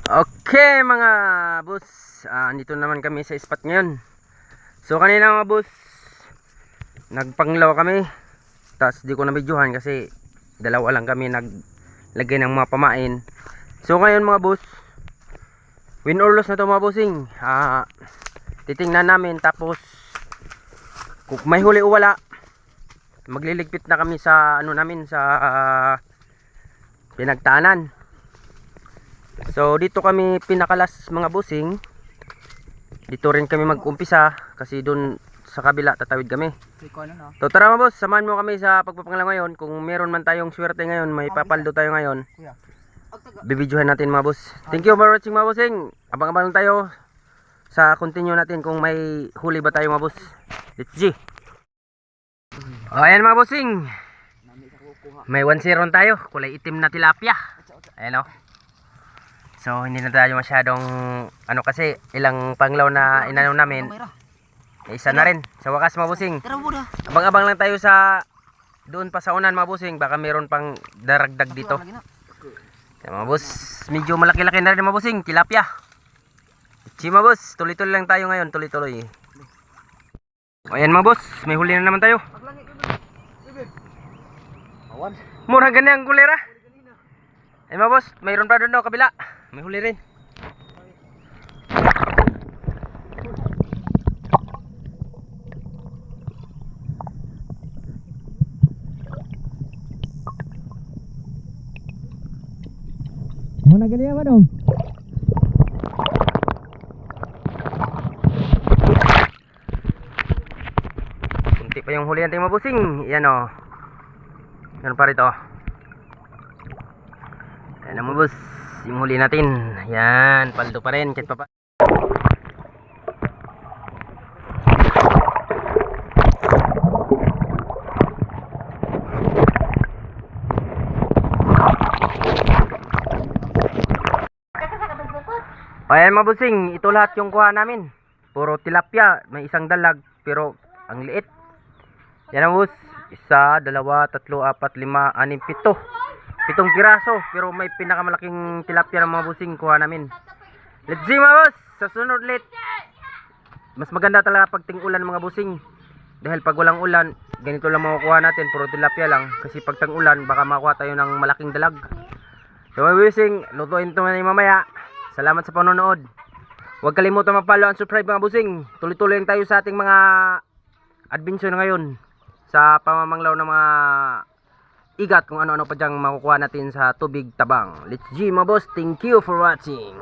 Okay mga boss, andito naman kami sa spot ngayon. So kanina mga boss, nagpanglaw kami. Tapos di ko na videohan kasi dalawa lang kami naglagay ng mga pamain. So ngayon mga boss, win or loss na to mga bossing. Titingnan namin, tapos kung may huli o wala, magliligpit na kami sa ano namin, sa pinagtaanan. So dito kami pinakalas mga bossing. Dito rin kami mag-umpisa kasi doon sa kabila tatawid kami. So tara mga boss, samahan mo kami sa pagpapangalaw ngayon. Kung meron man tayong swerte ngayon, may papaldo tayo ngayon, bibidyohan natin mga boss. Thank you for watching mga bossing. Abang-abang lang tayo sa continue natin kung may huli ba tayo mga boss. Let's see. Ayan mga bossing, may 1-0 tayo. Kulay itim na tilapia. Ayan o. So hindi na tayo masyadong ano kasi ilang panglaw na inano namin, isa na rin sa wakas mga bossing. Abang-abang lang tayo sa doon pa sa unan mga bossing, baka meron pang daragdag dito. Kaya mga boss, medyo malaki-laki na rin mga bossing, tilapia. Si mga boss, tuloy-tuloy lang tayo ngayon, tuloy-tuloy. Ayan mga boss, may huli na naman tayo. Mura ganyan ang kulera. Ayan mga boss, mayroon pa doon daw kabila. May huli rin. Muna ganyan ba dong? Kunti pa yung huli natin mga bossing. Yan o. Yan pa rito. Yan mga boss, yung huli natin. Yan, paldo pa rin kahit pa. Ayan mga bossing, ito lahat yung kuha namin. Puro tilapia, may isang dalag pero ang liit. Yan ang boss, 1, 2, 3, 4, 5, 6, 7. 7 piraso, pero may pinakamalaking tilapia ng mga bossing kuha namin. Let's see mga boss, sa sunod ulit. Mas maganda talaga pag ting-ulan mga bossing. Dahil pag walang ulan, ganito lang makukuha natin, puro tilapia lang. Kasi pag tang-ulan, baka makuha tayo ng malaking dalag. So mga bossing, lutuin ito na mamaya. Salamat sa panonood. Huwag kalimutan mag-follow and subscribe mga bossing. Tuloy-tuloy tayo sa ating mga adventure ngayon sa pamamanglaw ng mga igat, kung ano-ano pa dyang makukuha natin sa tubig tabang. Let's go mga boss. Thank you for watching.